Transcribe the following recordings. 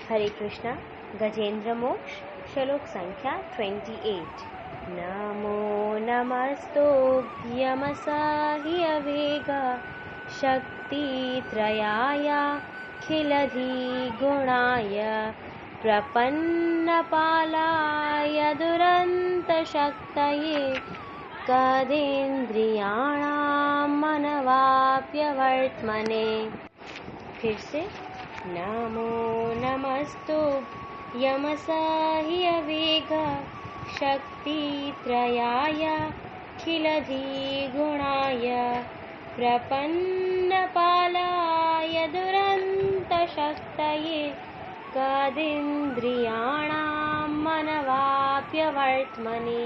हरे कृष्णा। गजेंद्र मोक्ष श्लोक संख्या 28। नमो नमस्तोऽभ्यमसाह्यवेग शक्तित्रयायाखिलधिगुणाय प्रपन्नपालाय दुरन्तशक्तये कदेन्द्रियाणां मनवाप्यवर्त्मने। फिर से नमो नमस्तुभ्यमसाह्यवेग शक्तित्रयायाखिलधिगुणाय प्रपन्नपालाय दुरन्तशक्तये कदेन्द्रियाणां मनवाप्यवर्त्मने।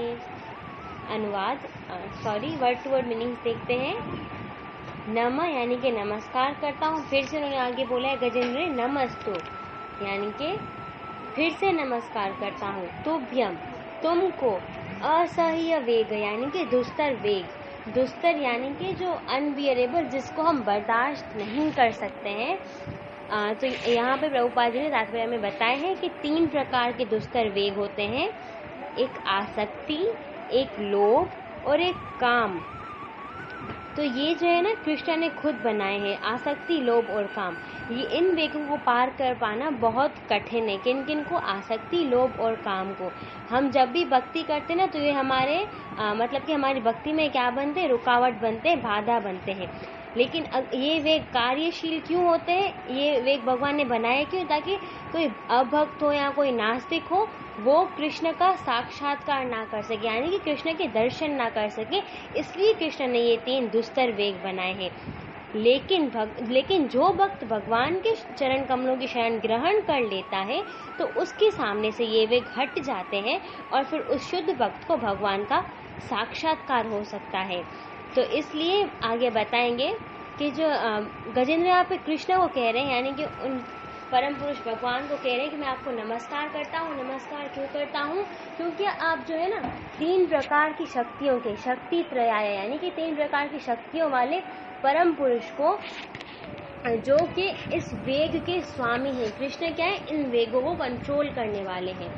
अनुवाद वर्ड टू वर्ड मीनिंग्स देखते हैं। नम यानी कि नमस्कार करता हूँ। फिर से उन्होंने आगे बोला है गजेंद्र नमस्तु यानी कि फिर से नमस्कार करता हूँ। तुभ्यम तुमको, असह्य वेग यानी कि दुस्तर वेग, दुस्तर यानी कि जो अनबियरेबल, जिसको हम बर्दाश्त नहीं कर सकते हैं। तो यहाँ पे प्रभुपाद जी ने तात्पर्य में बताए हैं कि 3 प्रकार के दुस्तर वेग होते हैं। एक आसक्ति, एक लोभ और एक काम। तो ये जो है ना कृष्ण ने खुद बनाए हैं, आसक्ति, लोभ और काम। ये इन वेगों को पार कर पाना बहुत कठिन है। किन किन को? आसक्ति, लोभ और काम को। हम जब भी भक्ति करते ना तो ये हमारे मतलब कि हमारी भक्ति में क्या बनते हैं? रुकावट बनते हैं, बाधा बनते हैं। लेकिन ये वेग कार्यशील क्यों होते हैं? ये वेग भगवान ने बनाए क्यों? ताकि कोई अभक्त हो या कोई नास्तिक हो, वो कृष्ण का साक्षात्कार ना कर सके, यानी कि कृष्ण के दर्शन ना कर सके। इसलिए कृष्ण ने ये 3 दुस्तर वेग बनाए हैं। लेकिन जो भक्त भगवान के चरण कमलों की शरण ग्रहण कर लेता है तो उसके सामने से ये वेग हट जाते हैं और फिर उस शुद्ध भक्त को भगवान का साक्षात्कार हो सकता है। तो इसलिए आगे बताएंगे कि जो गजेंद्र यहाँ पे कृष्ण को कह रहे हैं, यानी कि उन परम पुरुष भगवान को कह रहे हैं कि मैं आपको नमस्कार करता हूँ। नमस्कार क्यों करता हूँ? क्योंकि आप जो है ना 3 प्रकार की शक्तियों के, शक्ति त्रयाय यानी कि 3 प्रकार की शक्तियों वाले परम पुरुष को, जो कि इस वेग के स्वामी हैं। कृष्ण क्या है? इन वेगों को कंट्रोल करने वाले हैं।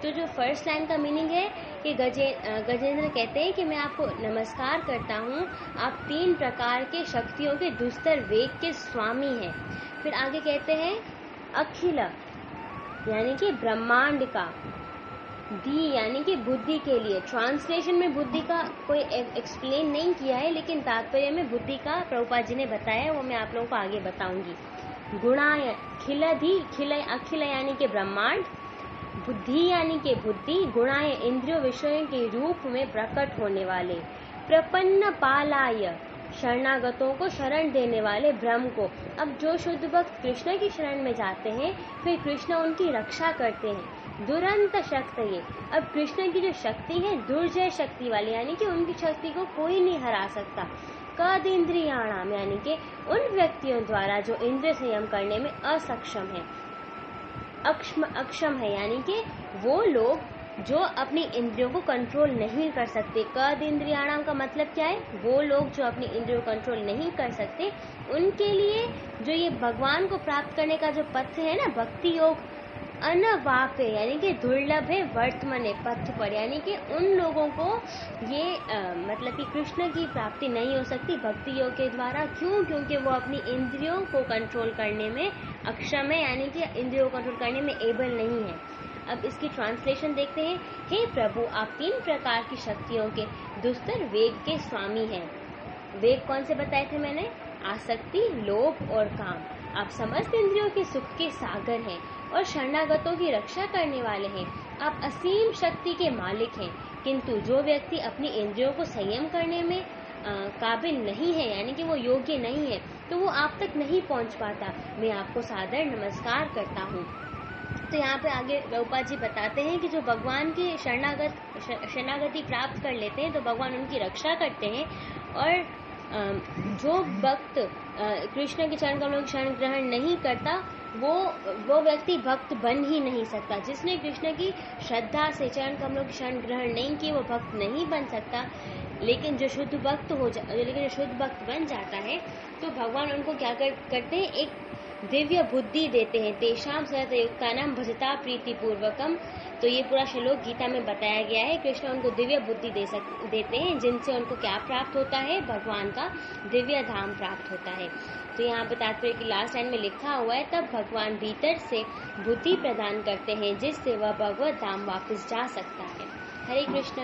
तो जो फर्स्ट लाइन का मीनिंग है कि गजेंद्र कहते हैं कि मैं आपको नमस्कार करता हूँ, आप 3 प्रकार के शक्तियों के दुस्तर वेग के स्वामी हैं। फिर आगे कहते हैं अखिल यानी कि ब्रह्मांड का, धी यानी कि बुद्धि के लिए। ट्रांसलेशन में बुद्धि का कोई एक्सप्लेन नहीं किया है, लेकिन तात्पर्य में बुद्धि का प्रभुपाद जी ने बताया है, वो मैं आप लोगों को आगे बताऊंगी। गुणाय, खिलधि, अखिल यानी कि ब्रह्मांड, बुद्धि यानी कि बुद्धि, गुणाय इंद्रियों विषयों के रूप में प्रकट होने वाले, प्रपन्न पालाय शरणागतों को शरण देने वाले ब्रह्म को। अब जो शुद्ध भक्त कृष्ण की शरण में जाते हैं फिर कृष्ण उनकी रक्षा करते हैं। दुरंत शक्ति, ये अब कृष्ण की जो शक्ति है दुर्जय शक्ति वाली, यानी कि उनकी शक्ति को कोई नहीं हरा सकता। कद इंद्रियाणाम यानी कि उन व्यक्तियों द्वारा जो इंद्रिय संयम करने में असक्षम है, अक्षम है, यानी कि वो लोग जो अपनी इंद्रियों को कंट्रोल नहीं कर सकते। कद इंद्रियाणाम का मतलब क्या है? वो लोग जो अपनी इंद्रियों को कंट्रोल नहीं कर सकते, उनके लिए जो ये भगवान को प्राप्त करने का जो पथ है ना, भक्ति योग, अनवाप्य यानी कि दुर्लभ है, वर्तमान पथ पर, यानी कि उन लोगों को ये मतलब कि कृष्ण की प्राप्ति नहीं हो सकती भक्ति योग के द्वारा। क्यों? क्योंकि वो अपनी इंद्रियों को कंट्रोल करने में अक्षम है, यानी कि इंद्रियों को कंट्रोल करने में एबल नहीं है। अब इसकी ट्रांसलेशन देखते हैं। हे प्रभु, आप 3 प्रकार की शक्तियों के दुस्तर वेग के स्वामी हैं। वेग कौन से बताए थे मैंने? आसक्ति, लोभ और काम। आप समस्त इंद्रियों के सुख के सागर हैं और शरणागतों की रक्षा करने वाले हैं। आप असीम शक्ति के मालिक हैं, किंतु जो व्यक्ति अपनी इंद्रियों को संयम करने में काबिल नहीं है, यानी कि वो योग्य नहीं है, तो वो आप तक नहीं पहुंच पाता। मैं आपको सादर नमस्कार करता हूँ। तो यहाँ पे आगे प्रभुपाद जी बताते हैं कि जो भगवान की शरणागति प्राप्त कर लेते हैं तो भगवान उनकी रक्षा करते हैं, और जो भक्त कृष्ण के चरण कमलों की शरण ग्रहण नहीं करता वो व्यक्ति भक्त बन ही नहीं सकता। जिसने कृष्ण की श्रद्धा से चरण कमलों की शरण ग्रहण नहीं की वो भक्त नहीं बन सकता। लेकिन जो शुद्ध भक्त बन जाता है तो भगवान उनको क्या करते हैं? एक दिव्य बुद्धि देते हैं। तेषाम सतयुक्तानां भजता प्रीति पूर्वकम। तो ये पूरा श्लोक गीता में बताया गया है। कृष्ण उनको दिव्य बुद्धि देते हैं, जिनसे उनको क्या प्राप्त होता है, भगवान का दिव्य धाम प्राप्त होता है। तो यहाँ पे तात्पर्य की लास्ट लाइन में लिखा हुआ है, तब भगवान भीतर से बुद्धि प्रदान करते हैं जिससे वह भगवत धाम वापस जा सकता है। हरे कृष्ण।